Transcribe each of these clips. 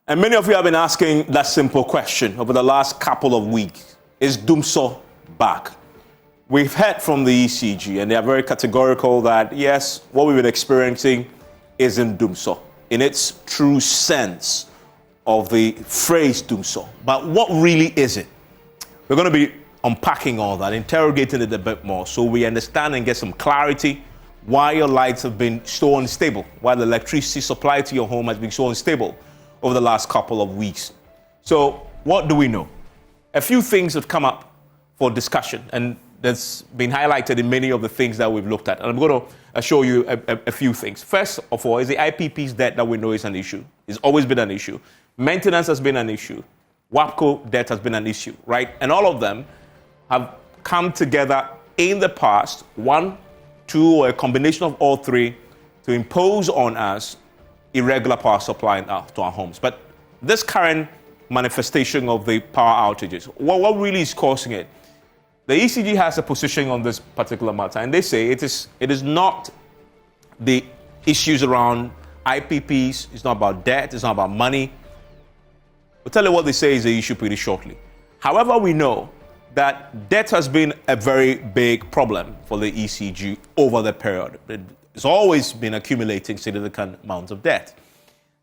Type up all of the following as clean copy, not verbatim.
And many of you have been asking that simple question over the last couple of weeks. Is Dumsor back? We've heard from the ECG, and they are very categorical that, yes, what we've been experiencing isn't Dumsor in its true sense of the phrase Dumsor. But what really is it? We're going to be unpacking all that, interrogating it a bit more so we understand and get some clarity why your lights have been so unstable, why the electricity supply to your home has been so unstable over the last couple of weeks. So what do we know? A few things have come up for discussion, and that's been highlighted in many of the things that we've looked at. And I'm going to show you a few things. First of all, is the IPP's debt that we know is an issue. It's always been an issue. Maintenance has been an issue. WAPCO debt has been an issue, right? And all of them have come together in the past, one, two, or a combination of all three, to impose on us irregular power supply to our homes. But this current manifestation of the power outages, what really is causing it? The ECG has a position on this particular matter, and they say it is not the issues around IPPs, it's not about debt, it's not about money. We'll tell you what they say is the issue pretty shortly. However, we know that debt has been a very big problem for the ECG over the period. It's always been accumulating significant amounts of debt.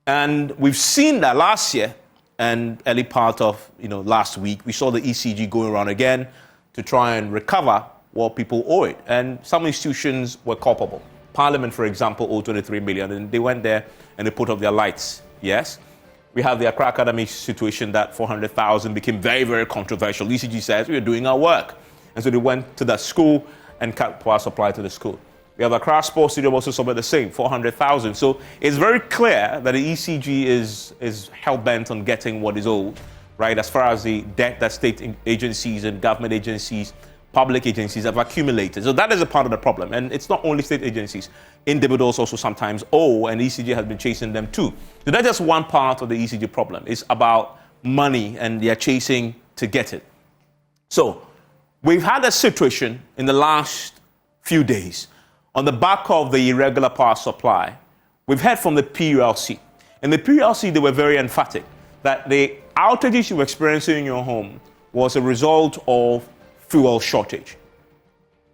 And we've seen that last year and early part of last week, we saw the ECG going around again to try and recover what people owe it. And some institutions were culpable. Parliament, for example, owed 23 million, and they went there and they put up their lights. Yes. We have the Accra Academy situation that 400,000 became very, very controversial. ECG says we are doing our work. And so they went to that school and cut power supply to the school. We have Accra Sports Stadium also somewhere the same, 400,000. So it's very clear that the ECG is hell-bent on getting what is owed, right? As far as the debt that state agencies and government agencies, public agencies have accumulated. So that is a part of the problem. And it's not only state agencies. Individuals also sometimes owe, and ECG has been chasing them too. So that's just one part of the ECG problem. It's about money, and they are chasing to get it. So we've had a situation in the last few days on the back of the irregular power supply. We've heard from the PULC. And the PULC, they were very emphatic that the outages you were experiencing in your home was a result of fuel shortage.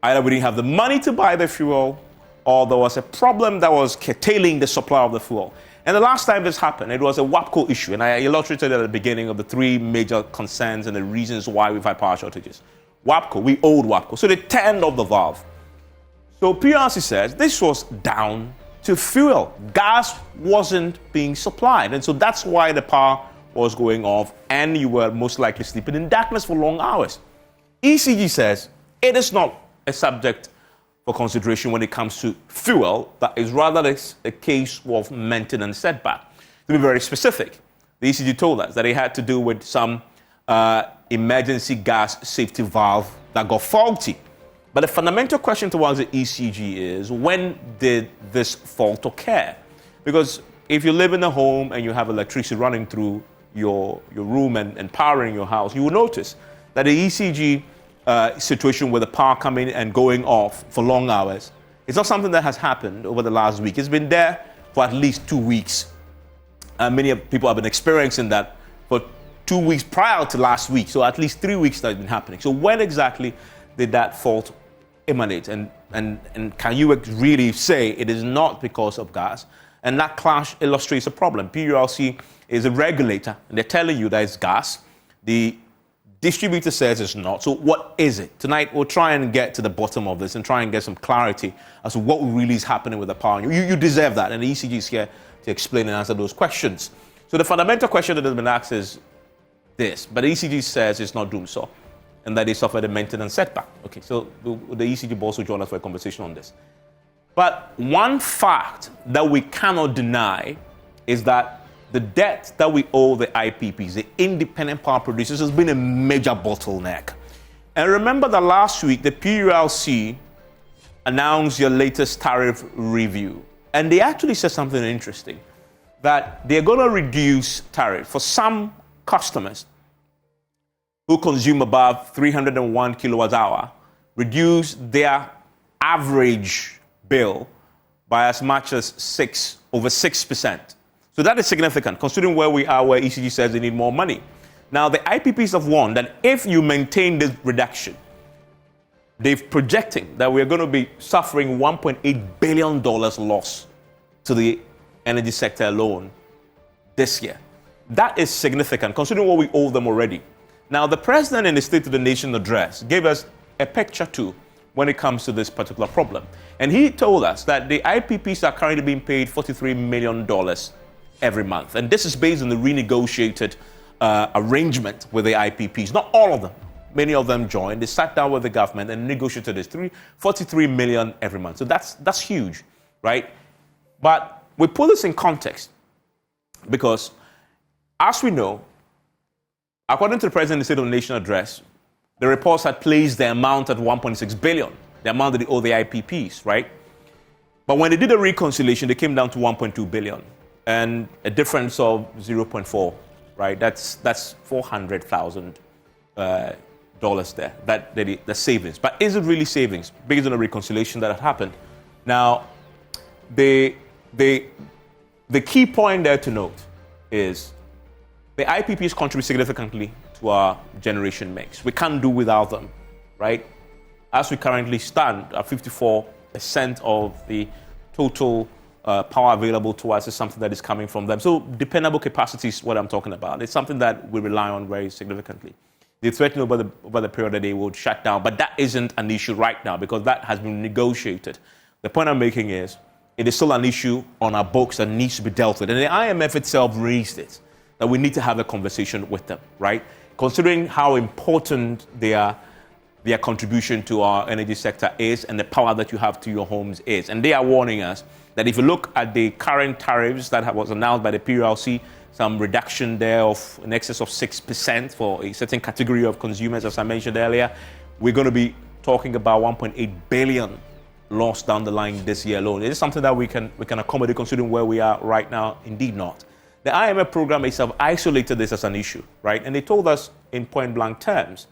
Either we didn't have the money to buy the fuel, or there was a problem that was curtailing the supply of the fuel. And the last time this happened, it was a WAPCO issue. And I illustrated at the beginning of the three major concerns and the reasons why we've had power shortages. WAPCO, we owed WAPCO. So they turned off the valve. So PRC says this was down to fuel. Gas wasn't being supplied. And so that's why the power was going off, and you were most likely sleeping in darkness for long hours. ECG says it is not a subject for consideration when it comes to fuel. That is rather a case of maintenance setback. To be very specific, the ECG told us that it had to do with some emergency gas safety valve that got faulty. But the fundamental question towards the ECG is, when did this fault occur? Because if you live in a home and you have electricity running through your room and powering your house, you will notice that the ECG situation with the power coming and going off for long hours, it's not something that has happened over the last week. It's been there for at least 2 weeks. Many people have been experiencing that for 2 weeks prior to last week. So at least 3 weeks that has been happening. So when exactly did that fault emanate? And can you really say it is not because of gas? And that clash illustrates a problem. PULC is a regulator, and they're telling you that it's gas. The distributor says it's not. So what is it? Tonight, we'll try and get to the bottom of this and try and get some clarity as to what really is happening with the power. You deserve that, and the ECG is here to explain and answer those questions. So the fundamental question that has been asked is this, but the ECG says it's not Dumsor, and that they suffered a maintenance setback. Okay, so the ECG boss will join us for a conversation on this. But one fact that we cannot deny is that the debt that we owe the IPPs, the independent power producers, has been a major bottleneck. And remember that last week, the PULC announced your latest tariff review. And they actually said something interesting, that they're going to reduce tariff for some customers who consume above 301 kilowatts hour, reduce their average bill by as much as over 6%. So that is significant, considering where we are, where ECG says they need more money. Now, the IPPs have warned that if you maintain this reduction, they're projecting that we're going to be suffering $1.8 billion loss to the energy sector alone this year. That is significant, considering what we owe them already. Now, the president in the State of the Nation address gave us a picture too when it comes to this particular problem. And he told us that the IPPs are currently being paid $43 million every month. And this is based on the renegotiated arrangement with the IPPs. Not all of them. Many of them joined. They sat down with the government and negotiated this $43 million every month. So that's huge, right? But we put this in context because, as we know, according to the President of the State of the Nation address, the reports had placed the amount at $1.6 billion, the amount that they owe the IPPs, right? But when they did a reconciliation, they came down to $1.2 billion and a difference of 0.4, right? That's $400,000 there, the savings. But is it really savings based on the reconciliation that had happened? Now, the key point there to note is the IPPs contribute significantly to our generation mix. We can't do without them, right? As we currently stand, 54% of the total power available to us is something that is coming from them. So dependable capacity is what I'm talking about. It's something that we rely on very significantly. They threatened over the period that they would shut down, but that isn't an issue right now because that has been negotiated. The point I'm making is it is still an issue on our books that needs to be dealt with. And the IMF itself raised it, that we need to have a conversation with them, right? Considering how important their contribution to our energy sector is and the power that you have to your homes is. And they are warning us that if you look at the current tariffs that was announced by the PLC, some reduction there of in excess of 6% for a certain category of consumers, as I mentioned earlier, we're going to be talking about 1.8 billion lost down the line this year alone. Is it something that we can accommodate considering where we are right now? Indeed not. The IMF program itself isolated this as an issue, right? And they told us in point blank terms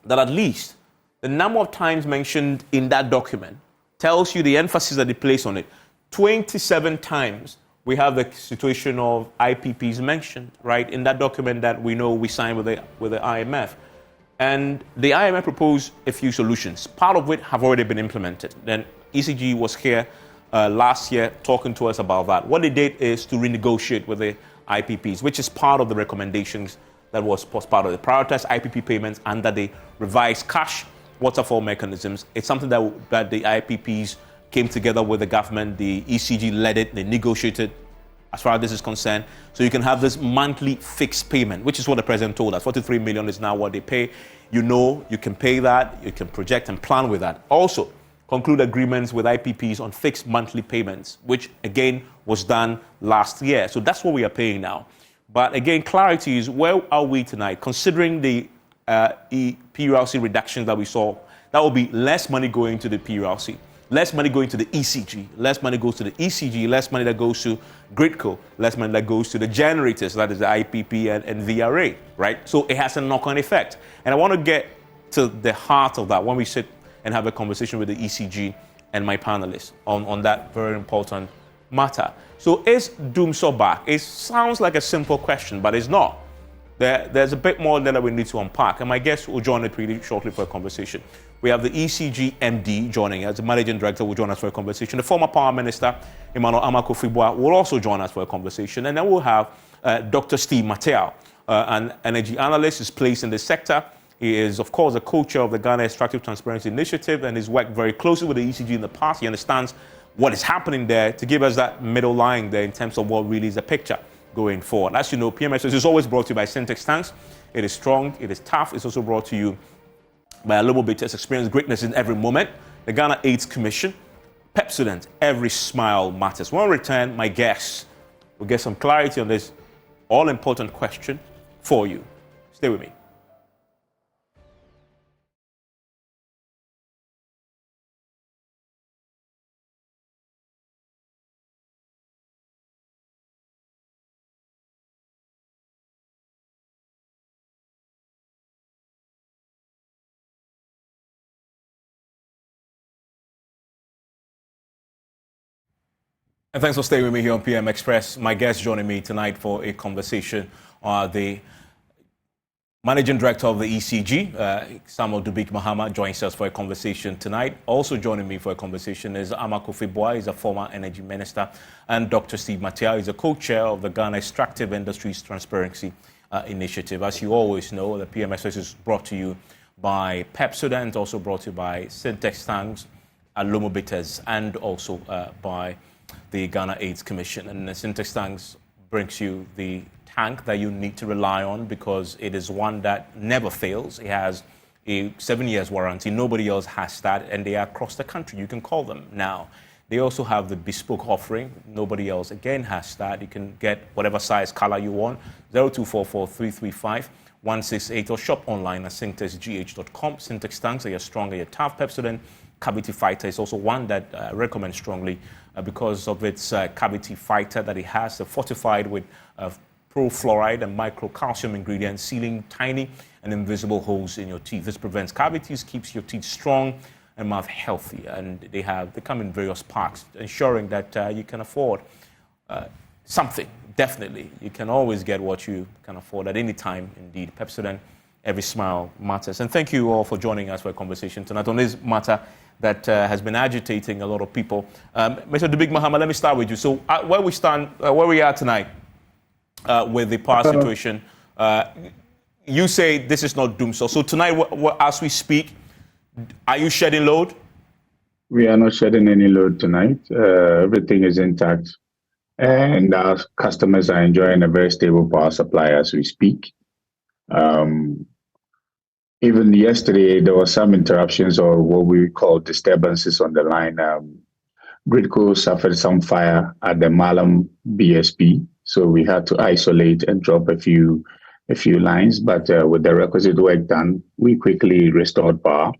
that at least the number of times mentioned in that document tells you the emphasis that they place on it. 27 times we have the situation of IPPs mentioned, right, in that document that we know we signed with the IMF. And the IMF proposed a few solutions, part of which have already been implemented. Then ECG was here last year talking to us about that. What they did is to renegotiate with the IPPs, which is part of the recommendations that was part of the prioritized IPP payments under the revised cash waterfall mechanisms. It's something that the IPPs came together with the government. The ECG led it. They negotiated as far as this is concerned. So you can have this monthly fixed payment, which is what the president told us. 43 million is now what they pay. You know, you can pay that. You can project and plan with that. Also, conclude agreements with IPPs on fixed monthly payments, which again was done last year. So that's what we are paying now. But again, clarity is where are we tonight? Considering the PULC reductions that we saw, that will be less money going to the PULC, less money going to the ECG, less money goes to the ECG, less money that goes to Gridco, less money that goes to the generators, that is the IPP and VRA, right? So it has a knock-on effect. And I want to get to the heart of that when we sit and have a conversation with the ECG and my panelists on that very important matter. So is Dumsor back? It sounds like a simple question, but it's not. There's a bit more there that we need to unpack, and my guest will join us pretty shortly for a conversation. We have the ECG MD joining us, the managing director will join us for a conversation. The former power minister, Emmanuel Amakufibua, will also join us for a conversation, and then we'll have Dr. Steve Manteaw, an energy analyst, is placed in the sector. He is, of course, a co-chair of the Ghana Extractive Transparency Initiative and has worked very closely with the ECG in the past. He understands what is happening there to give us that middle line there in terms of what really is the picture going forward. As you know, PMS is always brought to you by Syntax Tanks. It is strong, it is tough. It's also brought to you by a little bit of experience, greatness in every moment. The Ghana AIDS Commission, Pepsodent, every smile matters. When we return, my guests will get some clarity on this all-important question for you. Stay with me. And thanks for staying with me here on PM Express. My guest joining me tonight for a conversation are the Managing Director of the ECG, Samuel Dubik Mahama, joins us for a conversation tonight. Also joining me for a conversation is Ama Kofi Boy, he's a former energy minister, and Dr. Steve Manteaw, he's a co-chair of the Ghana Extractive Industries Transparency Initiative. As you always know, the PM Express is brought to you by Pepsodent, and also brought to you by Syntex Tanks, Alomo Bitters, and also by the Ghana AIDS Commission. And the Syntex Tanks brings you the tank that you need to rely on because it is one that never fails. It has a 7 years warranty. Nobody else has that, and they are across the country. You can call them now. They also have the bespoke offering. Nobody else, again, has that. You can get whatever size color you want, 0244-335-168, or shop online at syntexgh.com. Syntex Tanks are your stronger, your tough. Pepsodent Cavity Fighter is also one that I recommend strongly because of its cavity fighter that it has, fortified with pro-fluoride and micro-calcium ingredients, sealing tiny and invisible holes in your teeth. This prevents cavities, keeps your teeth strong and mouth healthy. And they come in various packs, ensuring that you can afford something. Definitely, you can always get what you can afford at any time. Indeed, Pepsodent, every smile matters. And thank you all for joining us for a conversation tonight on this matter that has been agitating a lot of people. Mr. Dubik Mahama, let me start with you. So where we are tonight with the power situation, you say this is not Dumsor. So tonight, as we speak, are you shedding load? We are not shedding any load tonight. Everything is intact. And our customers are enjoying a very stable power supply as we speak. Even yesterday, there were some interruptions or what we call disturbances on the line. Gridco suffered some fire at the Malam BSP, so we had to isolate and drop a few lines. But with the requisite work done, we quickly restored power.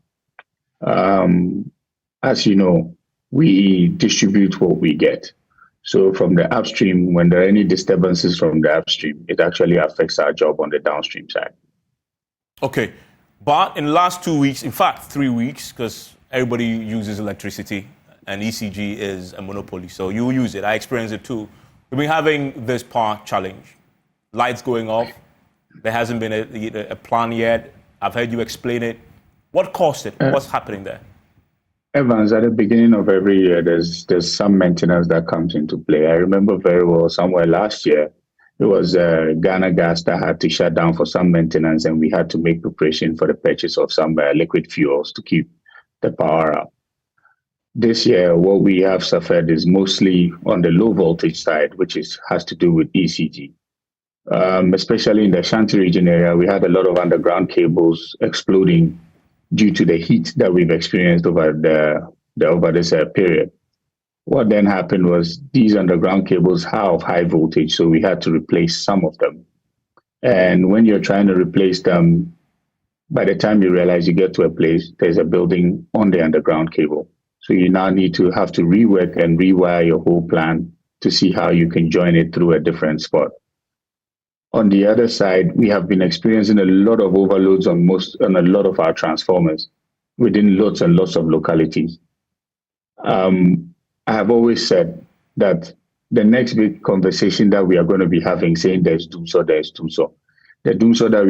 As you know, we distribute what we get. So from the upstream, when there are any disturbances from the upstream, it actually affects our job on the downstream side. Okay. But in the last 2 weeks, in fact, 3 weeks, because everybody uses electricity and ECG is a monopoly, so you use it. I experienced it too. We've been having this power challenge. Lights going off. There hasn't been a plan yet. I've heard you explain it. What caused it? What's happening there? Evans, at the beginning of every year, there's some maintenance that comes into play. I remember very well somewhere last year, it was Ghana Gas that had to shut down for some maintenance, and we had to make preparation for the purchase of some liquid fuels to keep the power up. This year, what we have suffered is mostly on the low voltage side, which has to do with ECG. Especially in the Shanti region area, we had a lot of underground cables exploding due to the heat that we've experienced over this period. What then happened was these underground cables have high voltage, so we had to replace some of them. And when you're trying to replace them, by the time you realize you get to a place, there's a building on the underground cable. So you now need to have to rework and rewire your whole plan to see how you can join it through a different spot. On the other side, we have been experiencing a lot of overloads on a lot of our transformers within lots and lots of localities. I have always said that the next big conversation that we are going to be having, saying there's Dumsor. The Dumsor that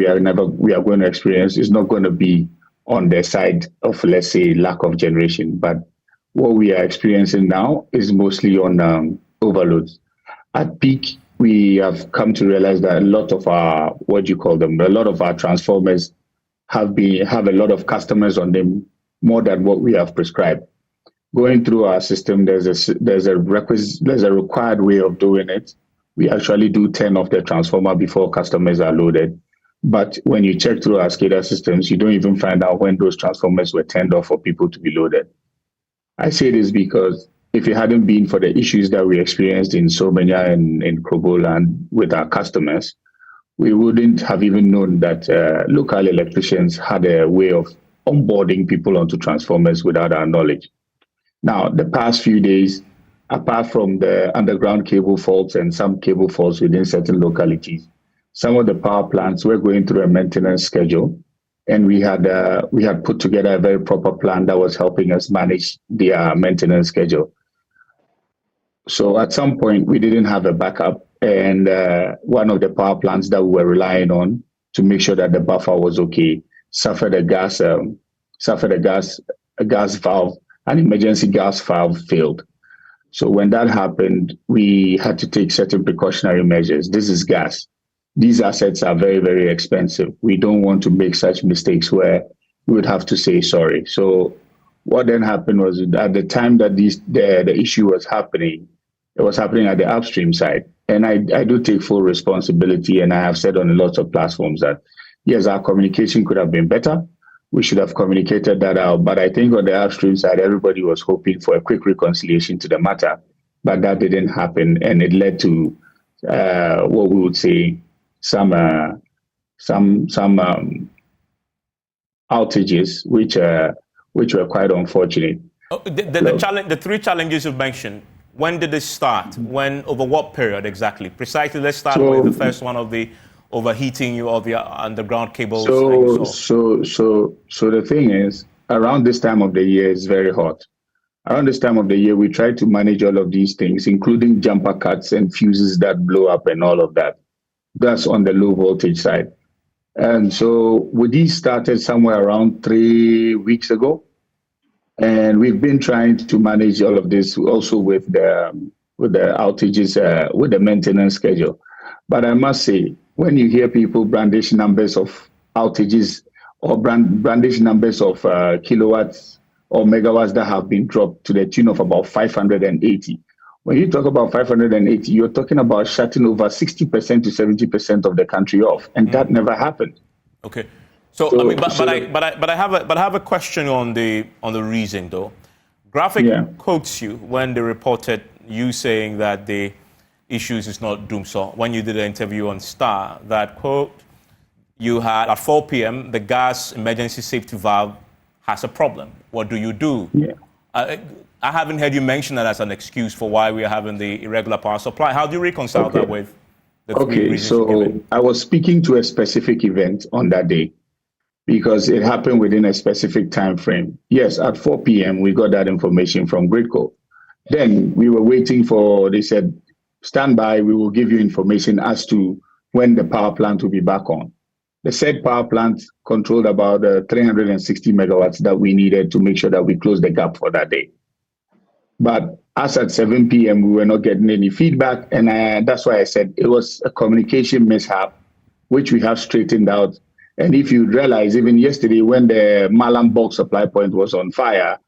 we are going to experience is not going to be on the side of, let's say, lack of generation, but what we are experiencing now is mostly on overloads. At peak, we have come to realize that a lot of our transformers have a lot of customers on them, more than what we have prescribed. Going through our system, there's a required way of doing it. We actually do 10 of the transformer before customers are loaded. But when you check through our SCADA systems, you don't even find out when those transformers were turned off for people to be loaded. I say this because if it hadn't been for the issues that we experienced in Sobenya and in Krobola and with our customers, we wouldn't have even known that local electricians had a way of onboarding people onto transformers without our knowledge. Now, the past few days, apart from the underground cable faults and some cable faults within certain localities, some of the power plants were going through a maintenance schedule, and we had put together a very proper plan that was helping us manage their maintenance schedule. So at some point, we didn't have a backup, and one of the power plants that we were relying on to make sure that the buffer was okay suffered a gas valve, an emergency gas valve failed. So when that happened, we had to take certain precautionary measures. This is gas. These assets are very, very expensive. We don't want to make such mistakes where we would have to say sorry. So what then happened was at the time that the issue was happening, it was happening at the upstream side. And I do take full responsibility, and I have said on lots of platforms that, yes, our communication could have been better. We should have communicated that out. But I think on the upstream side, everybody was hoping for a quick reconciliation to the matter. But that didn't happen, and it led to what we would say some outages, which were quite unfortunate. Oh, the three challenges you've mentioned, when did this start? When, over what period exactly? Precisely, let's start with the first one of the overheating of the underground cables. So the thing is, around this time of the year, it's very hot. Around this time of the year, we try to manage all of these things, including jumper cuts and fuses that blow up and all of that. That's on the low voltage side. And so these started somewhere around 3 weeks ago. And we've been trying to manage all of this also with the outages, with the maintenance schedule. But I must say, when you hear people brandish numbers of outages or brandish numbers of kilowatts or megawatts that have been dropped to the tune of about 580, when you talk about 580, you're talking about shutting over 60% to 70% of the country off, and that never happened. Okay. So I mean, but I have a question on the reason though. Graphic quotes you when they reported you saying that the issues is not Dumsor. When you did an interview on Star, that quote you had at 4 p.m. the gas emergency safety valve has a problem. What do you do? Yeah. I haven't heard you mention that as an excuse for why we are having the irregular power supply. How do you reconcile that with the three reasons you've given? I was speaking to a specific event on that day, because it happened within a specific time frame. Yes, at 4 p.m., we got that information from Gridco. Then we were waiting they said, stand by, we will give you information as to when the power plant will be back on. The said power plant controlled about 360 megawatts that we needed to make sure that we close the gap for that day. But as at 7 p.m., we were not getting any feedback, and that's why I said it was a communication mishap, which we have straightened out. And if you realize, even yesterday when the Malam bulk supply point was on fire,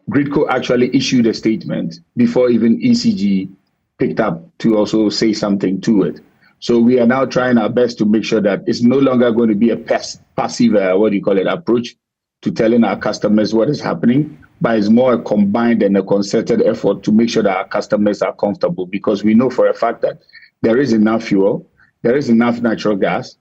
Gridco actually issued a statement before even ECG picked up to also say something to it. So we are now trying our best to make sure that it's no longer going to be a passive, approach to telling our customers what is happening, but it's more a combined and a concerted effort to make sure that our customers are comfortable, because we know for a fact that there is enough fuel, there is enough natural gas.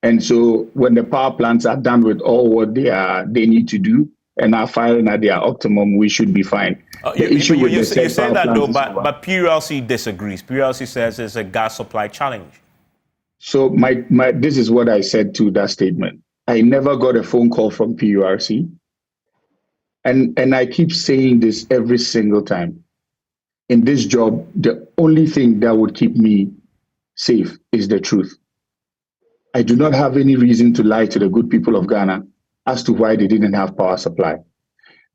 And so when the power plants are done with all what they need to do and are firing at their optimum, we should be fine. You say that though, but PULC disagrees. PULC says it's a gas supply challenge. So this is what I said to that statement. I never got a phone call from PURC. And I keep saying this every single time. In this job, the only thing that would keep me safe is the truth. I do not have any reason to lie to the good people of Ghana as to why they didn't have power supply.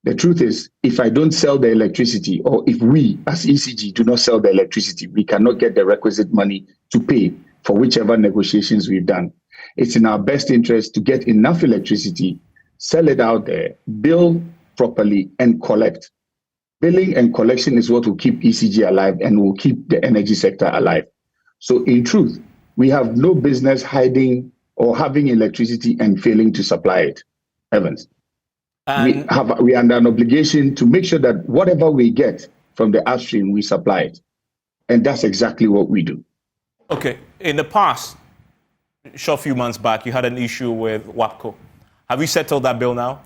The truth is, if I don't sell the electricity, or if we as ECG do not sell the electricity, we cannot get the requisite money to pay for whichever negotiations we've done. It's in our best interest to get enough electricity, sell it out there, bill properly, and collect. Billing and collection is what will keep ECG alive and will keep the energy sector alive. So in truth, we have no business hiding or having electricity and failing to supply it. Evans. We are under an obligation to make sure that whatever we get from the upstream, we supply it. And that's exactly what we do. Okay. In the past, a short few months back, you had an issue with WAPCO. Have you settled that bill now?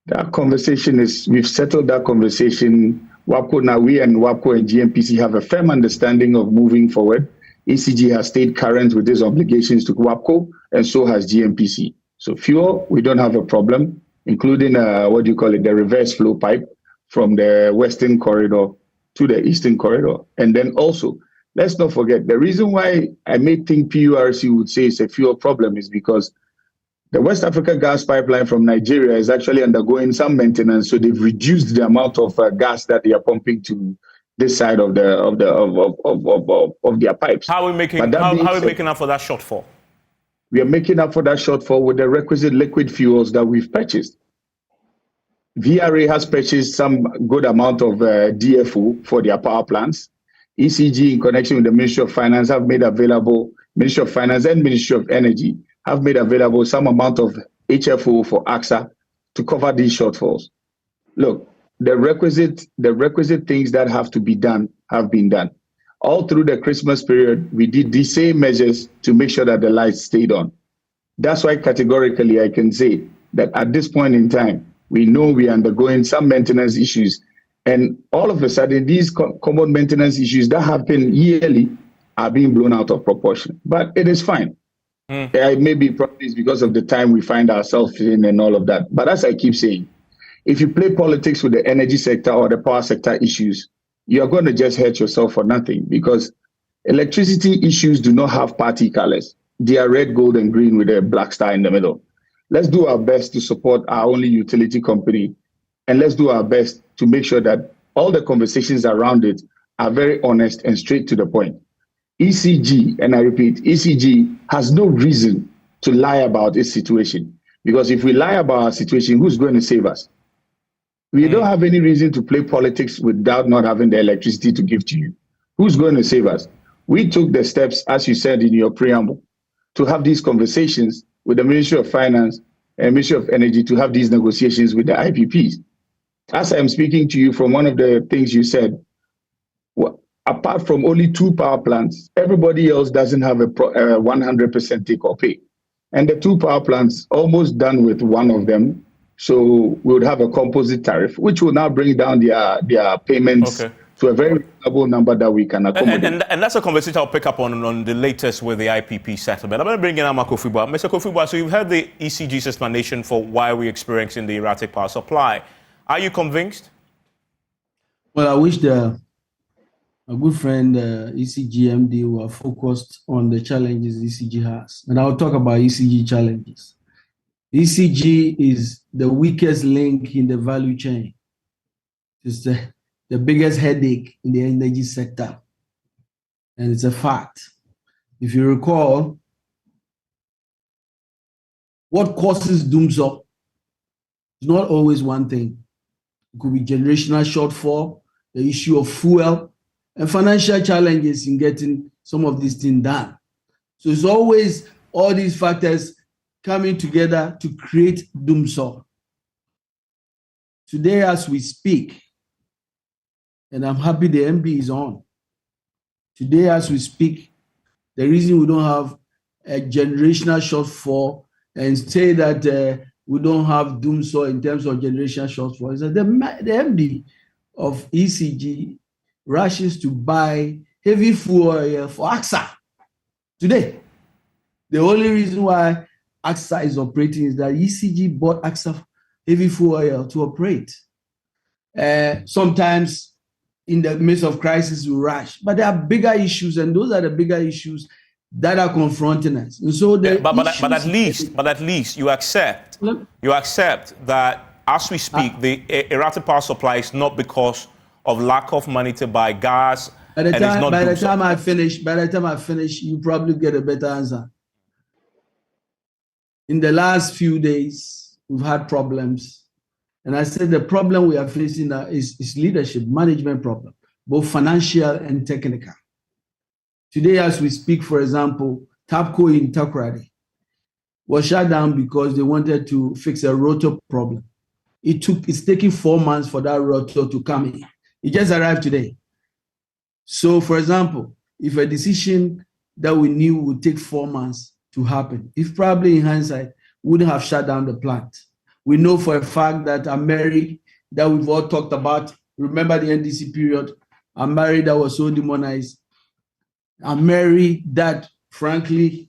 We've settled that conversation. WAPCO, now we and WAPCO and GMPC have a firm understanding of moving forward. ECG has stayed current with its obligations to WAPCO, and so has GMPC. So fuel, we don't have a problem, including the reverse flow pipe from the Western Corridor to the Eastern Corridor. And then also, let's not forget, the reason why I may think PURC would say it's a fuel problem is because the West Africa gas pipeline from Nigeria is actually undergoing some maintenance, so they've reduced the amount of gas that they are pumping to this side of their pipes. How are we making up for that shortfall? We are making up for that shortfall with the requisite liquid fuels that we've purchased. VRA has purchased some good amount of DFO for their power plants. ECG, in connection with the Ministry of Finance, have made available, Ministry of Finance and Ministry of Energy have made available some amount of HFO for AXA to cover these shortfalls. Look, the requisite things that have to be done have been done. All through the Christmas period, we did the same measures to make sure that the lights stayed on. That's why categorically I can say that at this point in time, we know we are undergoing some maintenance issues. And all of a sudden, these common maintenance issues that happen yearly are being blown out of proportion. But it is fine. It may be probably because of the time we find ourselves in and all of that. But as I keep saying, if you play politics with the energy sector or the power sector issues, you're going to just hurt yourself for nothing, because electricity issues do not have party colors. They are red, gold, and green with a black star in the middle. Let's do our best to support our only utility company, and let's do our best to make sure that all the conversations around it are very honest and straight to the point. ECG, and I repeat, ECG has no reason to lie about its situation, because if we lie about our situation, who's going to save us? We don't have any reason to play politics without not having the electricity to give to you. Who's going to save us? We took the steps, as you said in your preamble, to have these conversations with the Ministry of Finance and Ministry of Energy, to have these negotiations with the IPPs. As I'm speaking to you, from one of the things you said, apart from only 2 power plants, everybody else doesn't have a 100% take or pay. And the 2 power plants, almost done with one of them. So we would have a composite tariff, which will now bring down their payments to a very reasonable number that we can accommodate. And that's a conversation I'll pick up on the latest with the IPP settlement. I'm going to bring in Ama Kofi-Boah. Mr. Kofi-Boah, so you've heard the ECG's explanation for why we're experiencing the erratic power supply. Are you convinced? Well, I wish a good friend, ECG MD, were focused on the challenges ECG has. And I'll talk about ECG challenges. ECG is the weakest link in the value chain. It's the biggest headache in the energy sector. And it's a fact. If you recall, what causes Dumsor is not always one thing. It could be generational shortfall, the issue of fuel, and financial challenges in getting some of these things done. So it's always all these factors coming together to create Dumsor. Today, as we speak, and I'm happy the MB is on. Today, as we speak, the reason we don't have a generational shortfall and say that we don't have Dumsor in terms of generational shortfall is that the MD of ECG rushes to buy heavy fuel oil for AXA today. The only reason why AXA is operating is that ECG bought AXA heavy fuel oil to operate. Sometimes in the midst of crisis, we rush, but there are bigger issues, and those are the bigger issues that are confronting us. And so, but at least you accept that as we speak, the erratic power supply is not because of lack of money to buy gas. By the time I finish, you probably get a better answer. In the last few days, we've had problems. And I said the problem we are facing now is leadership, management problem, both financial and technical. Today, as we speak, for example, TAPCO in Takoradi was shut down because they wanted to fix a rotor problem. It's taking 4 months for that rotor to come in. It just arrived today. So, for example, if a decision that we knew would take 4 months to happen, if probably in hindsight, wouldn't have shut down the plant. We know for a fact that Ameri, that we've all talked about, remember the NDC period, Ameri that was so demonized, Ameri that, frankly,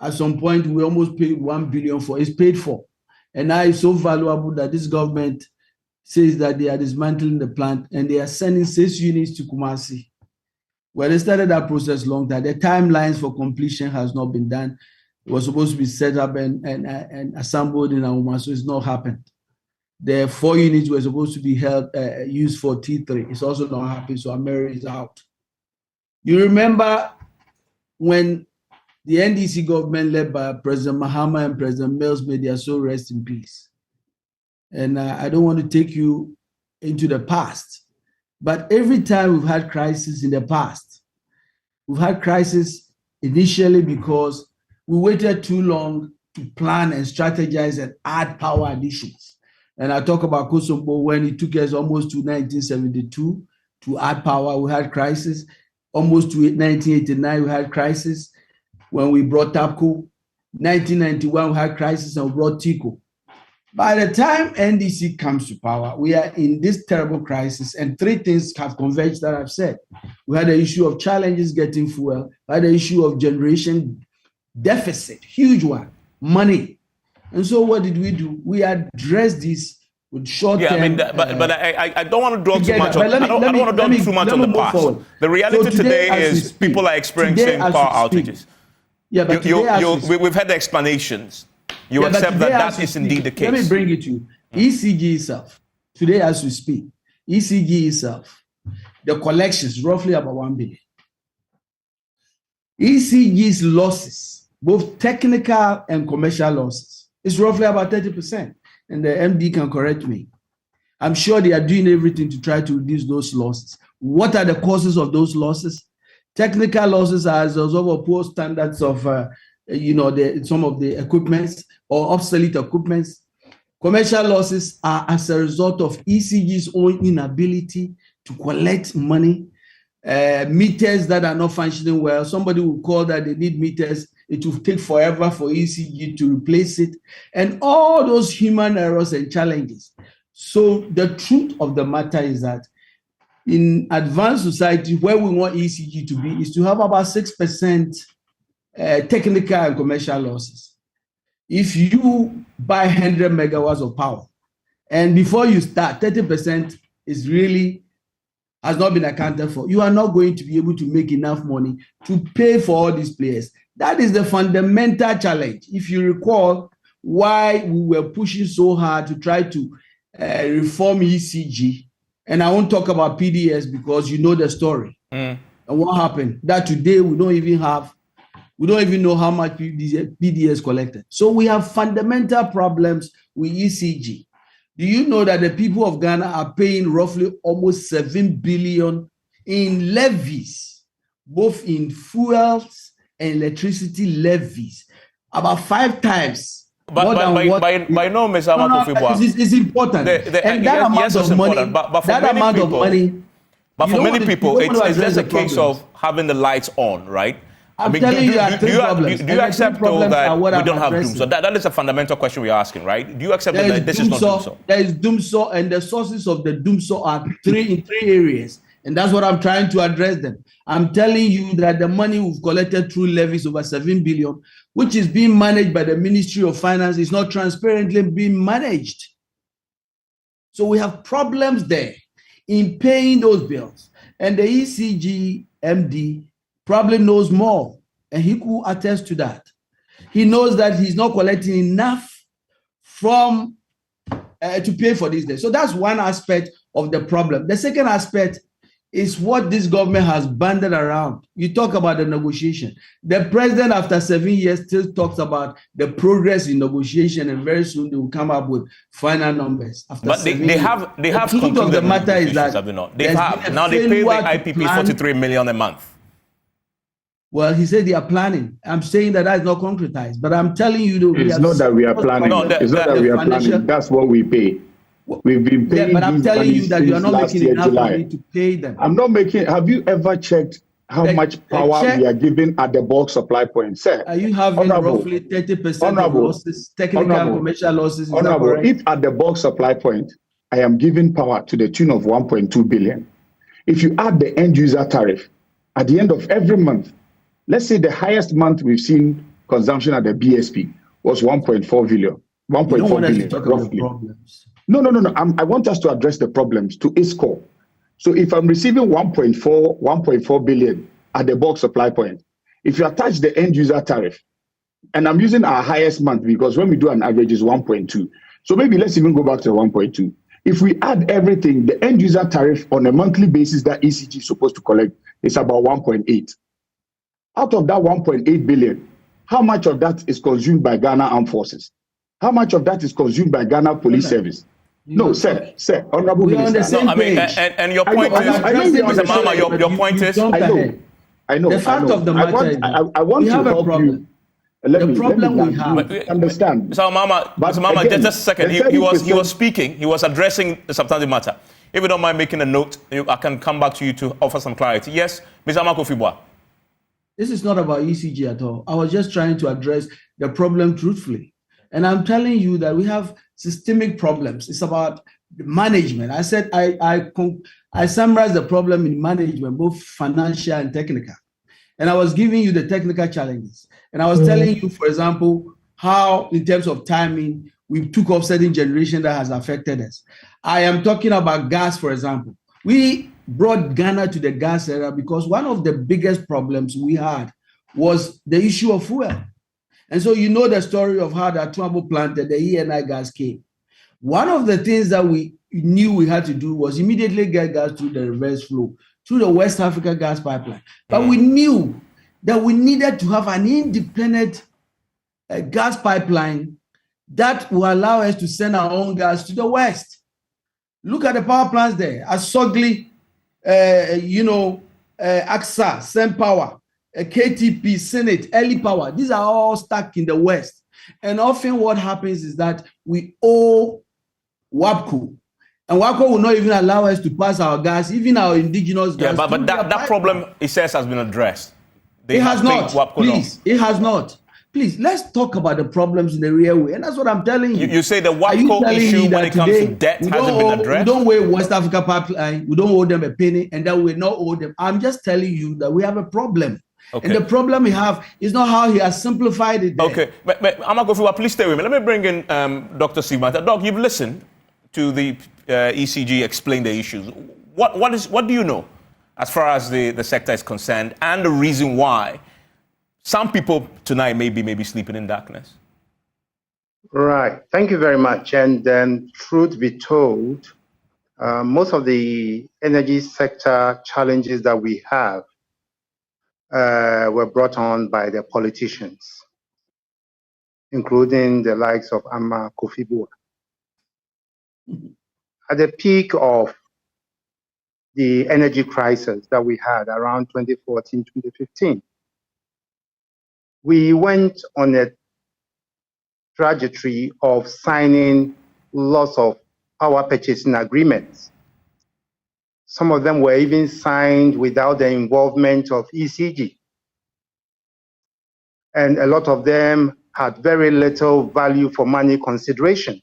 at some point we almost paid 1 billion for, it's paid for. And now it's so valuable that this government says that they are dismantling the plant and they are sending 6 units to Kumasi. Well, they started that process long time. The timelines for completion has not been done. It was supposed to be set up and assembled in Auma, so it's not happened. The 4 units were supposed to be used for T3. It's also not happening, so Ameri is out. You remember when the NDC government led by President Mahama and President Mills made their soul rest in peace. And I don't want to take you into the past, but every time we've had crisis in the past, we've had crisis initially because we waited too long to plan and strategize and add power additions. And I talk about Kosovo when it took us almost to 1972 to add power. We had crisis. Almost to 1989, we had crisis when we brought TAPCO. 1991, we had crisis and we brought TICO. By the time NDC comes to power, we are in this terrible crisis, and 3 things have converged that I've said. We had the issue of challenges getting fuel, we had the issue of generation deficit, huge one, money. And so what did we do? We addressed this with short-term... Yeah, I mean, but I don't want to dwell too much on... I don't want to dwell too much on the past. Forward. The reality so today is people are experiencing power outages. Yeah, but we've had the explanations. You accept that is indeed the case. Let me bring it to you. ECG itself, today as we speak, ECG itself, the collections roughly about 1 billion. ECG's losses, both technical and commercial losses, is roughly about 30%. And the MD can correct me. I'm sure they are doing everything to try to reduce those losses. What are the causes of those losses? Technical losses are as a result of poor standards of some of the equipments or obsolete equipments. Commercial losses are as a result of ECG's own inability to collect money, meters that are not functioning well. Somebody will call that they need meters. It will take forever for ECG to replace it, and all those human errors and challenges. So the truth of the matter is that in advanced society, where we want ECG to be is to have about 6% technical and commercial losses. If you buy 100 megawatts of power, and before you start, 30% has not been accounted for, you are not going to be able to make enough money to pay for all these players. That is the fundamental challenge. If you recall why we were pushing so hard to try to reform ECG, and I won't talk about PDS because you know the story. And what happened? That today we don't even know how much PDS collected. So we have fundamental problems with ECG. Do you know that the people of Ghana are paying roughly almost 7 billion in levies, both in fuels and electricity levies, about 5 times? But by no means, it's important. And that amount of money, but for many people, it's just a case of having the lights on, right? I'm telling you, do you accept though that we don't have Dumsor? That is a fundamental question we're asking, right? Do you accept that this is not Dumsor? There is Dumsor, and the sources of the Dumsor are in three areas, and that's what I'm trying to address them. I'm telling you that the money we've collected through levies, over 7 billion, which is being managed by the Ministry of Finance, is not transparently being managed. So we have problems there in paying those bills, and the ECG MD probably knows more, and he could attest to that. He knows that he's not collecting enough from to pay for this day. So that's one aspect of the problem. The second aspect is what this government has banded around. You talk about the negotiation. The president, after 7 years, still talks about the progress in negotiation, and very soon they will come up with final numbers. But they have the truth of the matter is that they have. Now they pay the IPP 43 million a month. Well, he said they are planning. I'm saying that is not concretized, but I'm telling you, it's not that we are planning. It's not that we are planning. That's what we pay. We've been paying. Yeah, but I'm telling you that you are not making enough money to pay them. I'm not making. Have you ever checked how much power we are giving at the bulk supply point, sir? Are you having roughly 30% of losses, technical and commercial losses? If at the bulk supply point, I am giving power to the tune of 1.2 billion. If you add the end user tariff at the end of every month, let's say the highest month we've seen consumption at the BSP was 1.4 billion. 1.4 billion, roughly. No. I want us to address the problems to its core. So if I'm receiving 1.4 billion at the bulk supply point, if you attach the end user tariff, and I'm using our highest month because when we do an average is 1.2. So maybe let's even go back to 1.2. If we add everything, the end user tariff on a monthly basis that ECG is supposed to collect is about 1.8. Out of that 1.8 billion, how much of that is consumed by Ghana Armed Forces? How much of that is consumed by Ghana Police Service? No, sir, Honorable We are on the Minister. same No, I mean, page. and your point is, Mr. Mama, your point is, I know. The fact of the matter is, I want we to have a help problem. you. Let me understand. Mr. Mama, just a second. He was speaking. He was addressing the substantive matter. If you don't mind making a note, I can come back to you to offer some clarity. Yes, Mr. Makofibwa. This is not about ECG at all. I was just trying to address the problem truthfully. And I'm telling you that we have systemic problems. It's about management. I said I summarized the problem in management, both financial and technical. And I was giving you the technical challenges. And I was telling you, for example, how in terms of timing, we took off certain generation that has affected us. I am talking about gas, for example. We brought Ghana to the gas era because one of the biggest problems we had was the issue of fuel. And so you know the story of how the Atuabo plant, the ENI gas came. One of the things that we knew we had to do was immediately get gas through the reverse flow, through the West Africa gas pipeline. But we knew that we needed to have an independent gas pipeline that will allow us to send our own gas to the West. Look at the power plants there. Asogli, AXA, SemPower, KTP, Senate, Early Power. These are all stuck in the West. And often what happens is that we owe WAPCO. And WAPCO will not even allow us to pass our gas, even our indigenous gas. Yeah, but that problem, it says, has been addressed. It has not. Please, it has not. Please, let's talk about the problems in the real way. And that's what I'm telling you. You say the WAPCO issue when it comes to debt hasn't been addressed? We don't owe West Africa Pipeline. We don't owe them a penny, and that we not owe them. I'm just telling you that we have a problem. Okay. And the problem we have is not how he has simplified it there. Okay, but Amakofiwa, please stay with me. Let me bring in Dr. Sigmata. Doc, you've listened to the ECG explain the issues. What do you know as far as the sector is concerned and the reason why some people tonight may be sleeping in darkness? Right. Thank you very much. And truth be told, most of the energy sector challenges that we have were brought on by the politicians, including the likes of Amma Kofi-Buah. At the peak of the energy crisis that we had around 2014, 2015, we went on a trajectory of signing lots of power purchasing agreements. Some of them were even signed without the involvement of ECG. And a lot of them had very little value for money consideration,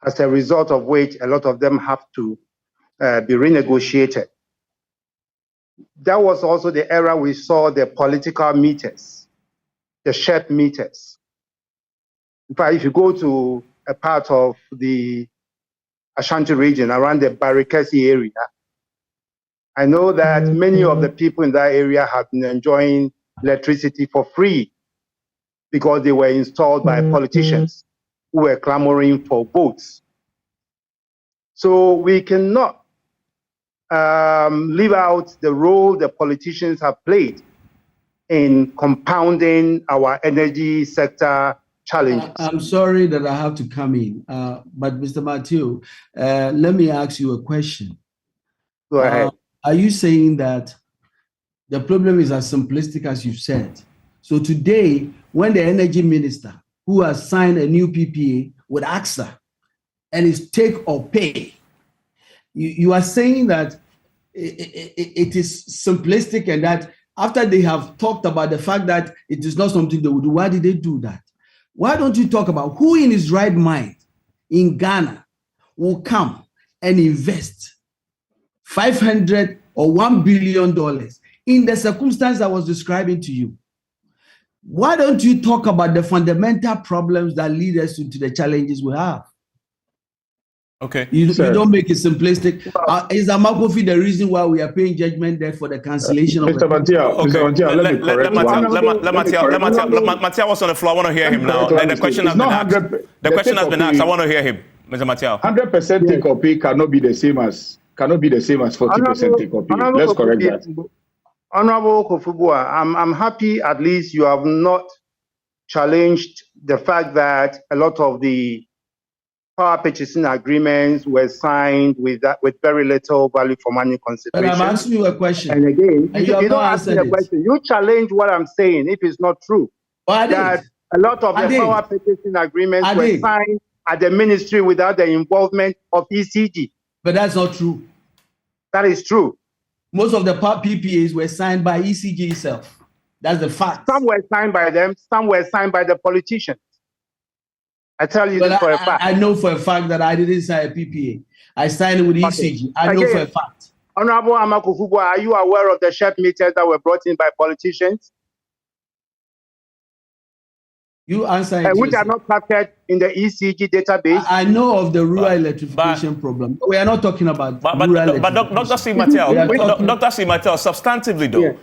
as a result of which a lot of them have to be renegotiated. That was also the era we saw the political meters, the shared meters. In fact, if you go to a part of the Ashanti region around the Barikesi area, I know that many of the people in that area have been enjoying electricity for free because they were installed by politicians who were clamoring for votes. So we cannot leave out the role the politicians have played in compounding our energy sector challenges. I'm sorry that I have to come in, but Mr. Manteaw, let me ask you a question. Go ahead. Are you saying that the problem is as simplistic as you said? So today, when the energy minister, who has signed a new PPA with AXA, and is take or pay, you are saying that it is simplistic, and that after they have talked about the fact that it is not something they would do, why did they do that? Why don't you talk about who in his right mind in Ghana will come and invest $500 or $1 billion in the circumstance I was describing to you? Why don't you talk about the fundamental problems that lead us into the challenges we have? Okay. You don't make it simplistic. Is Amakofi the reason why we are paying judgment debt for the cancellation of Mr. Manteaw, Okay. Mr. Manteaw, let me correct you. Manteaw was on the floor. I want to hear him now. The question has been asked. The question has been asked. I want to hear him, Mr. Manteaw. 100% take or pay cannot be the same as 40% take or pay. Let's correct that. Honorable Kofubua, I'm happy at least you have not challenged the fact that a lot of the power purchasing agreements were signed with very little value for money consideration. But I'm asking you a question. And again, and you don't ask me a question. You challenge what I'm saying if it's not true. That a lot of the power purchasing agreements were signed at the ministry without the involvement of ECG. But that's not true. That is true. Most of the PPAs were signed by ECG itself. That's the fact. Some were signed by them, some were signed by the politicians. I tell you this for a fact. I know for a fact that I didn't sign a PPA. I signed it with ECG. I know for a fact. Honorable Amakufugwa, are you aware of the shared meters that were brought in by politicians? You answer it. Which are not captured in the ECG database. I know of the rural electrification problem. We are not talking about rural But Dr. C. Manteaw, Dr. C. Manteaw, substantively though,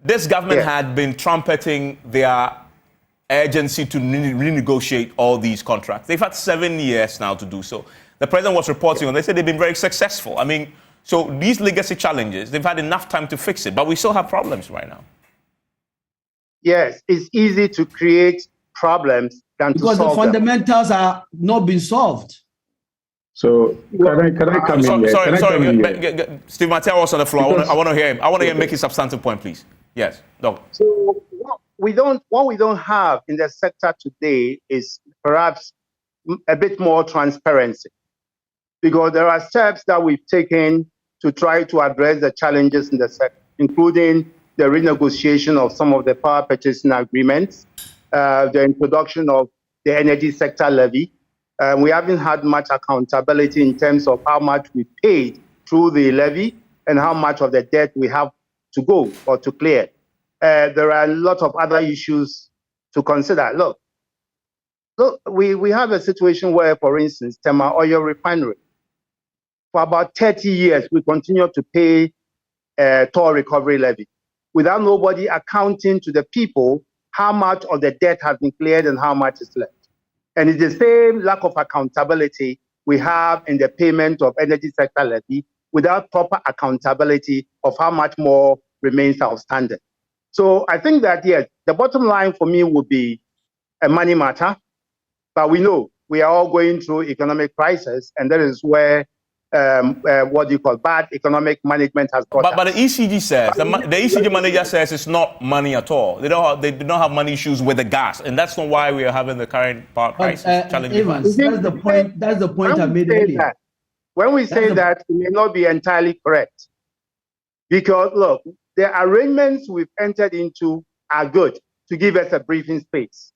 this government had been trumpeting their urgency to renegotiate all these contracts. They've had 7 years now to do so. The president was reporting on, they said they've been very successful. I mean, so these legacy challenges, they've had enough time to fix it, but we still have problems right now. Yes, it's easy to create problems than to solve them. Because the fundamentals are not being solved. So can I come in here? Sorry. Steve Manteaw was on the floor. I want to hear him. I want to hear him make his substantive point, please. Yes, Doc. So what we don't have in the sector today is perhaps a bit more transparency, because there are steps that we've taken to try to address the challenges in the sector, including the renegotiation of some of the power purchasing agreements, the introduction of the energy sector levy. We haven't had much accountability in terms of how much we paid through the levy and how much of the debt we have to go or to clear. There are a lot of other issues to consider. Look, we have a situation where, for instance, Tema Oil Refinery, for about 30 years, we continue to pay toll recovery levy without nobody accounting to the people how much of the debt has been cleared and how much is left. And it's the same lack of accountability we have in the payment of energy sector levy without proper accountability of how much more remains outstanding. So I think that, yes, the bottom line for me would be a money matter, but we know we are all going through economic crisis, and that is where bad economic management has brought us. But the ECG says, the ECG manager says it's not money at all. They do not have money issues with the gas, and that's not why we are having the current power crisis challenging. Evans, that's the point I made earlier. When we say that, it may not be entirely correct. Because, look, the arrangements we've entered into are good to give us a breathing space,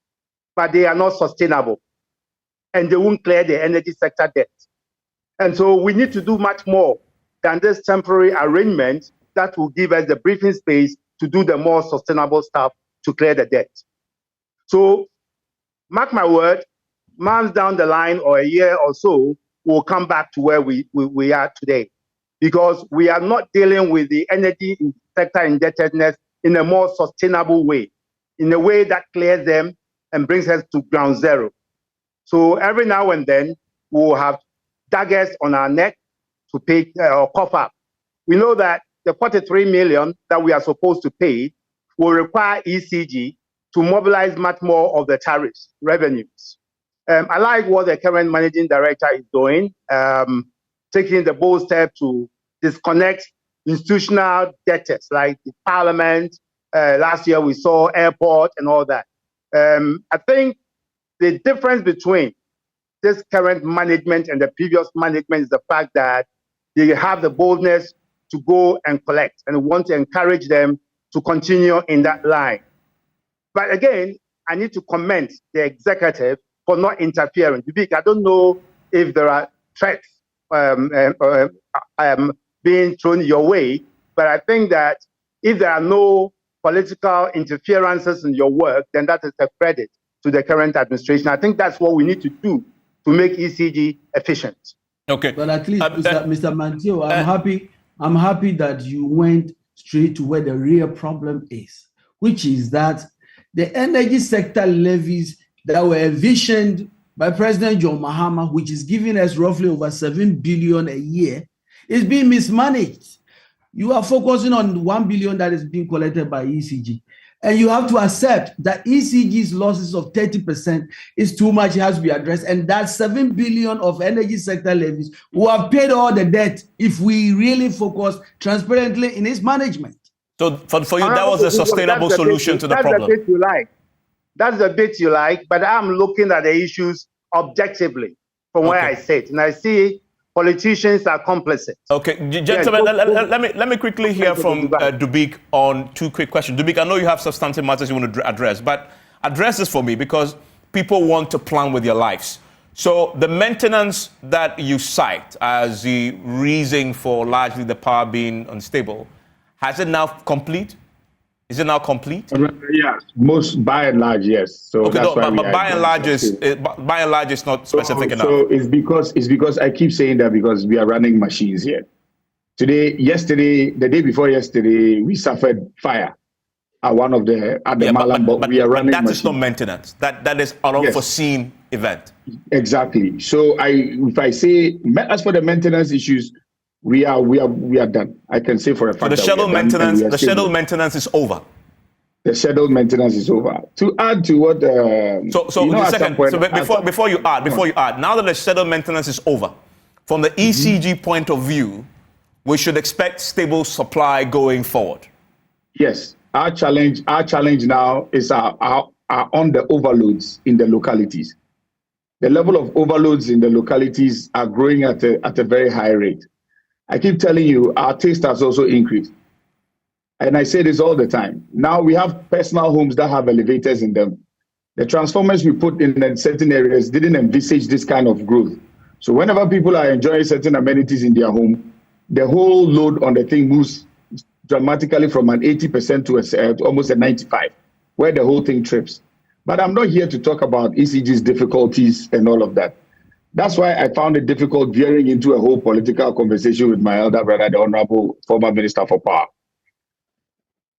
but they are not sustainable, and they won't clear the energy sector debt. And so we need to do much more than this temporary arrangement that will give us the breathing space to do the more sustainable stuff to clear the debt. So, mark my word, months down the line or a year or so, we'll come back to where we are today, because we are not dealing with the energy sector indebtedness in a more sustainable way, in a way that clears them and brings us to ground zero. So every now and then, we'll have daggers on our neck to pay or cough up. We know that the 43 million that we are supposed to pay will require ECG to mobilize much more of the tariffs revenues. I like what the current managing director is doing, taking the bold step to disconnect institutional debtors like the parliament. Last year we saw airport and all that. I think the difference between this current management and the previous management is the fact that they have the boldness to go and collect, and we want to encourage them to continue in that line. But again, I need to commend the executive for not interfering. I don't know if there are threats being thrown your way, but I think that if there are no political interferences in your work, then that is a credit to the current administration. I think that's what we need to do to make ECG efficient. Okay. But at least, Mr. Manteaw, I'm happy that you went straight to where the real problem is, which is that the energy sector levies that were envisioned by President John Mahama, which is giving us roughly over 7 billion a year, is being mismanaged. You are focusing on 1 billion that is being collected by ECG. And you have to accept that ECG's losses of 30% is too much, it has to be addressed. And that 7 billion of energy sector levies will have paid all the debt if we really focus transparently in its management. So for you, that was a sustainable solution to the problem. That's the bit you like. That's the bit you like, but I'm looking at the issues objectively from where I sit. And I see politicians are complicit. Okay, gentlemen, let me quickly hear from Dubik on two quick questions. Dubik, I know you have substantive matters you want to address, but address this for me because people want to plan with their lives. So the maintenance that you cite as the reason for largely the power being unstable, has it now complete? Is it now complete? Yeah, by and large, yes. So okay, that's no, but by and large is not specific enough. So it's because I keep saying that because we are running machines here. The day before yesterday, we suffered fire at one of the Malam, but we are running that machines. Is not maintenance. That is an unforeseen event. Exactly. So if I say as for the maintenance issues, we are done. I can say for a fact. So the scheduled maintenance is over. The scheduled maintenance is over. To add to what before you add, now that the scheduled maintenance is over, from the ECG point of view, we should expect stable supply going forward. Yes. Our challenge now is on the overloads in the localities. The level of overloads in the localities are growing at a very high rate. I keep telling you, our taste has also increased. And I say this all the time. Now we have personal homes that have elevators in them. The transformers we put in certain areas didn't envisage this kind of growth. So whenever people are enjoying certain amenities in their home, the whole load on the thing moves dramatically from an 80% to almost a 95%, where the whole thing trips. But I'm not here to talk about ECG's difficulties and all of that. That's why I found it difficult veering into a whole political conversation with my elder brother, the Honorable former Minister for Power.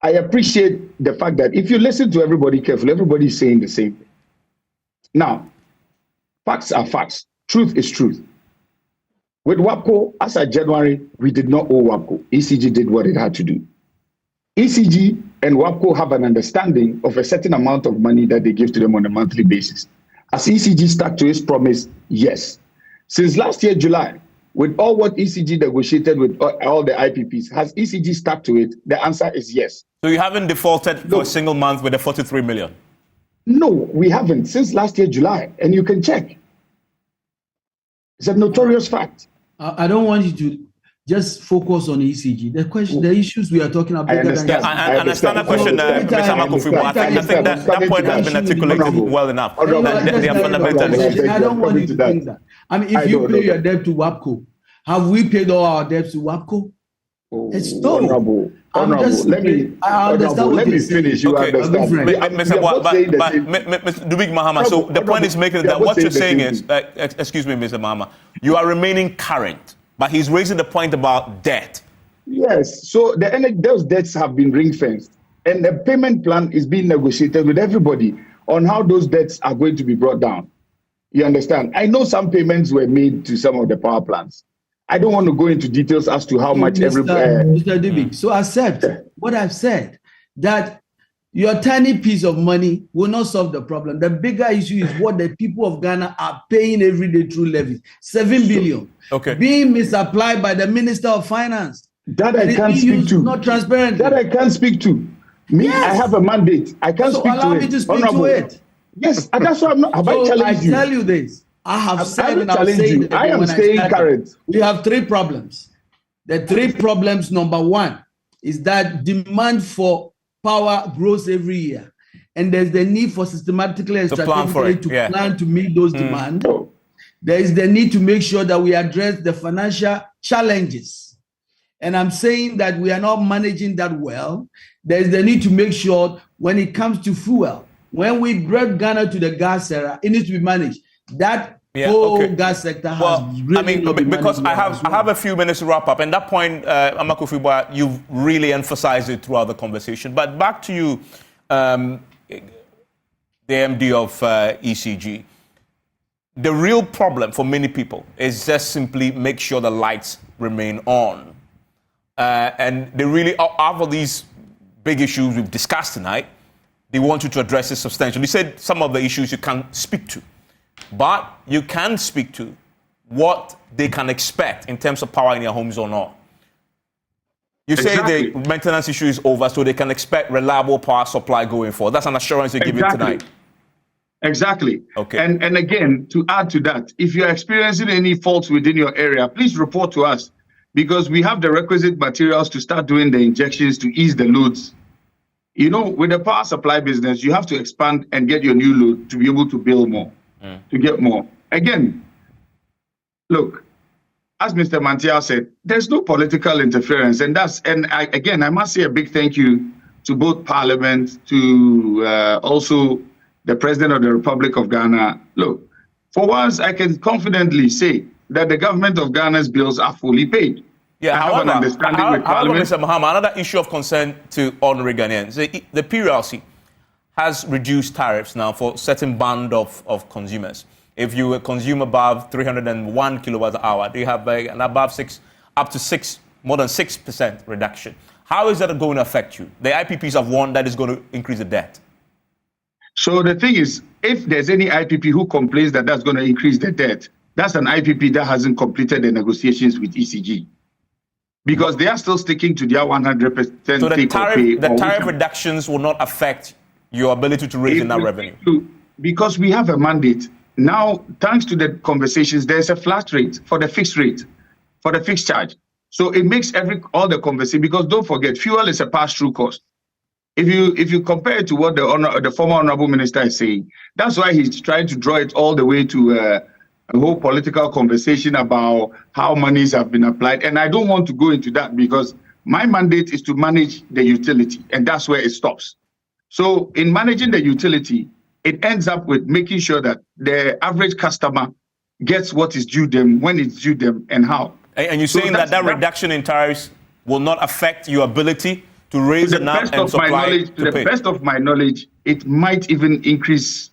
I appreciate the fact that if you listen to everybody carefully, everybody is saying the same thing. Now, facts are facts. Truth is truth. With WAPCO, as of January, we did not owe WAPCO. ECG did what it had to do. ECG and WAPCO have an understanding of a certain amount of money that they give to them on a monthly basis. Has ECG stuck to its promise? Yes. Since last year, July, with all what ECG negotiated with all the IPPs, has ECG stuck to it? The answer is yes. So you haven't defaulted for a single month with the 43 million? No, we haven't since last year, July. And you can check. It's a notorious fact. I don't want you to just focus on ECG. The issues we are talking about. I understand that question, Mr. Makofi. I think that point has been articulated well enough. I don't want you to think that. I mean, if you pay your debt to WAPCO, have we paid all our debts to WAPCO? It's no. Honorable. Let me finish. You understand. Mr. Dubik Mahama, so the point is making that what you're saying is, excuse me, Mr. Mahama, you are remaining current, but he's raising the point about debt. Yes, so those debts have been ring-fenced, and the payment plan is being negotiated with everybody on how those debts are going to be brought down. You understand? I know some payments were made to some of the power plants. I don't want to go into details as to how much Mr. Dubik, so accept what I've said, that your tiny piece of money will not solve the problem. The bigger issue is what the people of Ghana are paying every day through levies. 7 billion being misapplied by the Minister of Finance. That I can't speak to. Not transparent. That I can't speak to. Me, yes. I have a mandate. I can't speak to it. So allow me to speak to it. Yes, and that's why I'm not. Have I challenged you? I tell you this. I have said and I'll say it. I am staying current. We have 3 problems. The 3 problems, number 1, is that demand for power grows every year. And there's the need for systematically and strategically to plan to meet those demands. There is the need to make sure that we address the financial challenges. And I'm saying that we are not managing that well. There is the need to make sure when it comes to fuel, when we bring Ghana to the gas era, it needs to be managed. That whole gas sector has really not been because I managed well. have a few minutes to wrap up, and that point, Amakofiba, you've really emphasized it throughout the conversation. But back to you, the MD of ECG. The real problem for many people is just simply make sure the lights remain on. And they really, out of these big issues we've discussed tonight, they want you to address it substantially. You said some of the issues you can't speak to, but you can speak to what they can expect in terms of power in their homes or not. You say the maintenance issue is over, so they can expect reliable power supply going forward. That's an assurance you're giving tonight. Exactly. Okay. And again, to add to that, if you're experiencing any faults within your area, please report to us, because we have the requisite materials to start doing the injections to ease the loads. You know, with the power supply business, you have to expand and get your new load to be able to build more, to get more. Again, look, as Mr. Manteaw said, there's no political interference. And I must say a big thank you to both Parliament, to also the President of the Republic of Ghana. Look, for once, I can confidently say that the government of Ghana's bills are fully paid. Yeah, I have an understanding with Parliament. Mr. Mahama, another issue of concern to ordinary Ghanaians. The PRC has reduced tariffs now for certain band of consumers. If you consume above 301 kilowatts an hour, they have an above more than 6% reduction. How is that going to affect you? The IPPs have warned that it's going to increase the debt. So the thing is, if there's any IPP who complains that that's going to increase the debt, that's an IPP that hasn't completed the negotiations with ECG. Because they are still sticking to their 100% so the tariff reductions will not affect your ability to raise enough revenue? Because we have a mandate. Now, thanks to the conversations, there's a flat rate for the fixed rate, for the fixed charge. So it makes all the conversation, because don't forget, fuel is a pass-through cost. If you compare it to what the former Honorable Minister is saying, that's why he's trying to draw it all the way to a whole political conversation about how monies have been applied. And I don't want to go into that, because my mandate is to manage the utility, and that's where it stops. So in managing the utility, it ends up with making sure that the average customer gets what is due them, when it's due them, and how. And you're saying that reduction in tariffs will not affect your ability to raise enough and supply to pay? To the best of my knowledge, it might even increase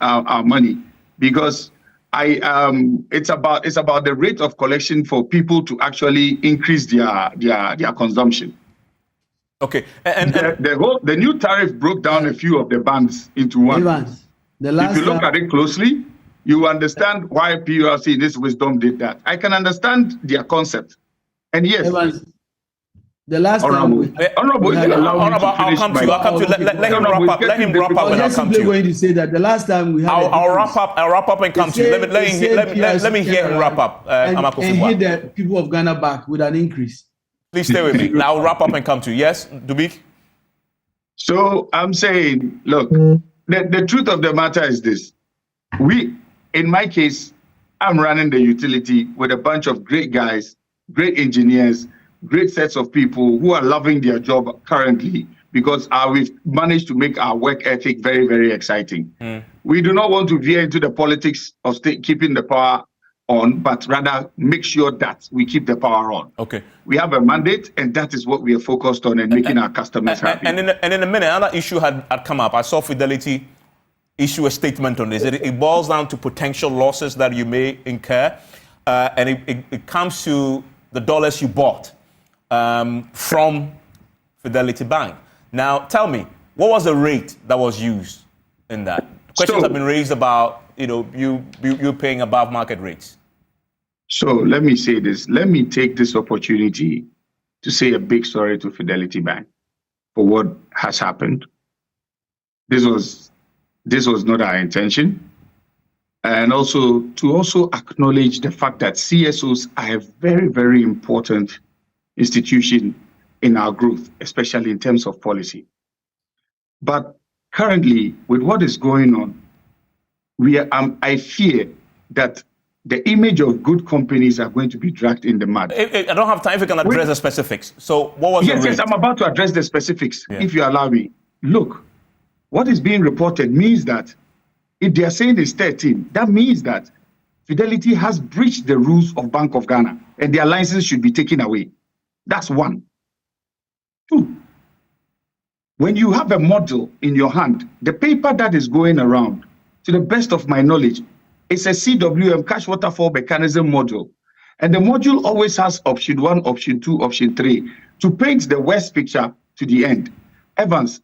our money, because it's about the rate of collection for people to actually increase their consumption. Okay, the new tariff broke down a few of the bands into one. If you look at it closely, you understand why PURC in this wisdom did that. I can understand their concept, and yes. The last Honorable, I'll come to you. Let him wrap up. Let him wrap up, and I'll come to you. Going to say that the last time we had. I'll wrap up and come to you. Let me hear him wrap up. And hit the people of Ghana back with an increase. Please stay with me. I'll wrap up and come to you. Yes, Dubik? So I'm saying, look, the truth of the matter is this. In my case, I'm running the utility with a bunch of great guys, great engineers, great sets of people who are loving their job currently, because we've managed to make our work ethic very, very exciting. We do not want to veer into the politics of keeping the power on, but rather make sure that we keep the power on. Okay. We have a mandate, and that is what we are focused on, and making our customers happy. And in a minute, another issue had come up. I saw Fidelity issue a statement on this. It boils down to potential losses that you may incur, and it comes to the dollars you bought from Fidelity Bank. Now, tell me, what was the rate that was used in that? Questions have been raised about, you paying above market rates. So let me say this. Let me take this opportunity to say a big sorry to Fidelity Bank for what has happened. This was not our intention. And also to acknowledge the fact that CSOs are a very, very important institution in our growth, especially in terms of policy. But currently, with what is going on, I fear that the image of good companies are going to be dragged in the mud. I don't have time if you can address the specifics. So what was the rate? Yes, I'm about to address the specifics, if you allow me. Look, what is being reported means that if they are saying it's 13, that means that Fidelity has breached the rules of Bank of Ghana and their license should be taken away. That's one. Two, when you have a model in your hand, the paper that is going around, to the best of my knowledge, is a CWM, cash waterfall mechanism module. And the module always has option 1, option 2, option 3 to paint the worst picture to the end. Evans,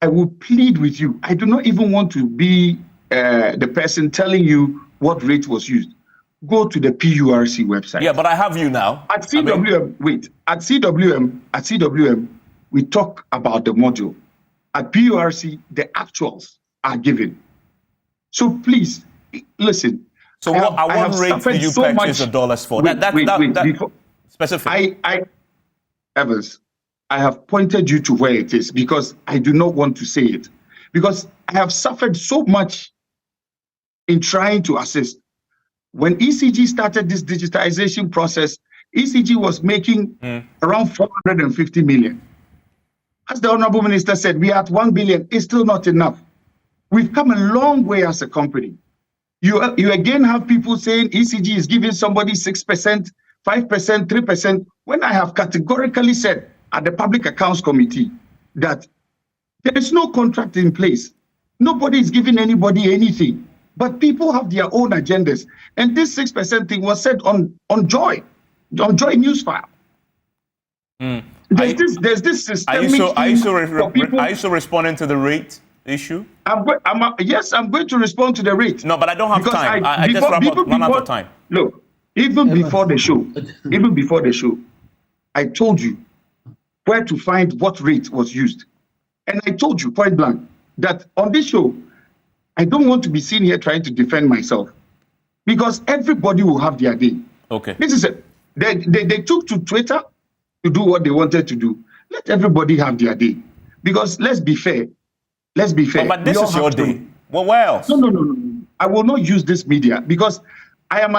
I will plead with you. I do not even want to be the person telling you what rate was used. Go to the PURC website. Yeah, but I have you now. At CWM, at CWM, we talk about the module. At PURC, the actuals are given. So please, listen. So what rate did you purchase the dollars for? Specific. Evans, I have pointed you to where it is because I do not want to say it. Because I have suffered so much in trying to assist. When ECG started this digitization process, ECG was making around 450 million. As the Honorable Minister said, we are at 1 billion. It's still not enough. We've come a long way as a company. You again have people saying ECG is giving somebody 6%, 5%, 3%, when I have categorically said at the Public Accounts Committee that there is no contract in place. Nobody is giving anybody anything. But people have their own agendas. And this 6% thing was said on Joy Newsfile. There's this systemic Are you still responding to the rate issue? Yes, I'm going to respond to the rate. No, but I don't have time. I just run out of time. Look, even before the show, I told you where to find what rate was used. And I told you point blank that on this show, I don't want to be seen here trying to defend myself because everybody will have their day. Okay. This is it. They took to Twitter to do what they wanted to do. Let everybody have their day. Because let's be fair. But this is your day. Well, where else? No. I will not use this media because I am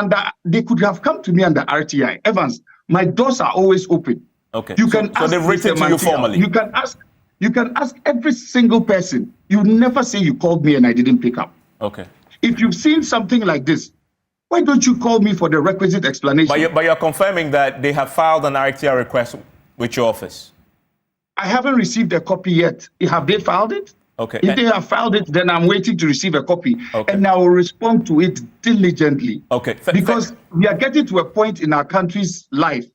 they could have come to me under RTI. Evans, my doors are always open. Okay. So they've written to you formally. You can ask every single person. You never say you called me and I didn't pick up. Okay. If you've seen something like this, why don't you call me for the requisite explanation? But you're confirming that they have filed an RTI request with your office? I haven't received a copy yet. Have they filed it? Okay. If they have filed it, then I'm waiting to receive a copy. Okay. And I will respond to it diligently. Okay. Because we are getting to a point in our country's life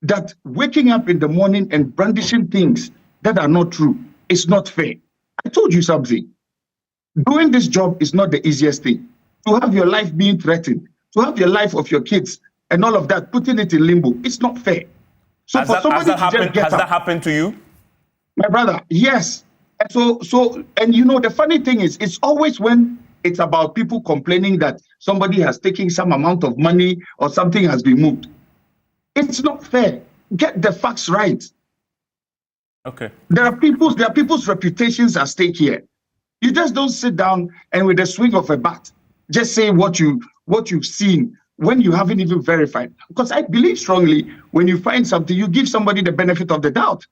that waking up in the morning and brandishing things that are not true is not fair. I told you something. Doing this job is not the easiest thing. To have your life being threatened, to have your life of your kids and all of that, putting it in limbo, it's not fair. So has that happened to you? My brother, yes. And and you know, the funny thing is, it's always when it's about people complaining that somebody has taken some amount of money or something has been moved. It's not fair. Get the facts right. Okay. There are people's reputations at stake here. You just don't sit down and with the swing of a bat, just say what you've seen when you haven't even verified. Because I believe strongly when you find something, you give somebody the benefit of the doubt.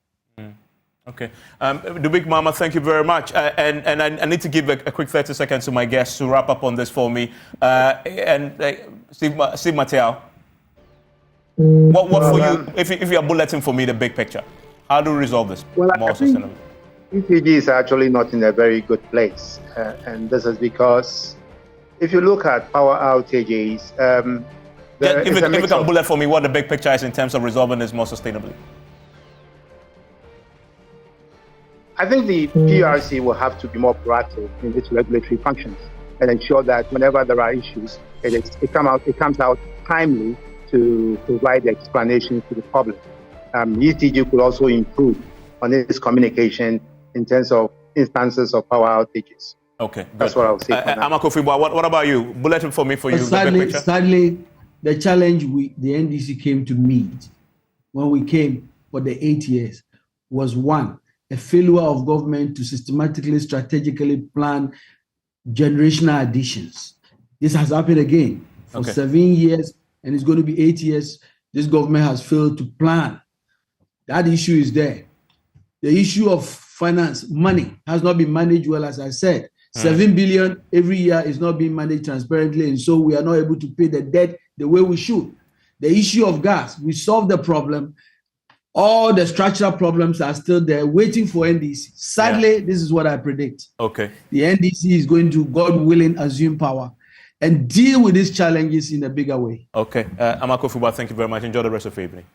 Okay. The Big Mama, thank you very much. And I need to give a quick 30 seconds to my guests to wrap up on this for me. Steve Manteaw, what for you, if you are bulleting for me the big picture, how do we resolve this more sustainably? ECG is actually not in a very good place. And this is because if you look at power outages, if you can bullet for me what the big picture is in terms of resolving this more sustainably. I think the PRC will have to be more proactive in its regulatory functions and ensure that whenever there are issues, it comes out timely to provide the explanation to the public. ECG could also improve on its communication in terms of instances of power outages. Okay, that's what I would say. Amakofiwa, what about you? Bulletin for me for you. Sadly, the challenge the NDC came to meet when we came for the 8 years was one, a failure of government to systematically, strategically plan generational additions. This has happened again for 7 years, and it's going to be 8 years. This government has failed to plan. That issue is there. The issue of finance, money, has not been managed well, as I said. 7 billion every year is not being managed transparently, and so we are not able to pay the debt the way we should. The issue of gas, we solved the problem. All the structural problems are still there, waiting for NDC. Sadly, this is what I predict. Okay. The NDC is going to, God willing, assume power and deal with these challenges in a bigger way. Okay. Amako Fuba, thank you very much. Enjoy the rest of the evening.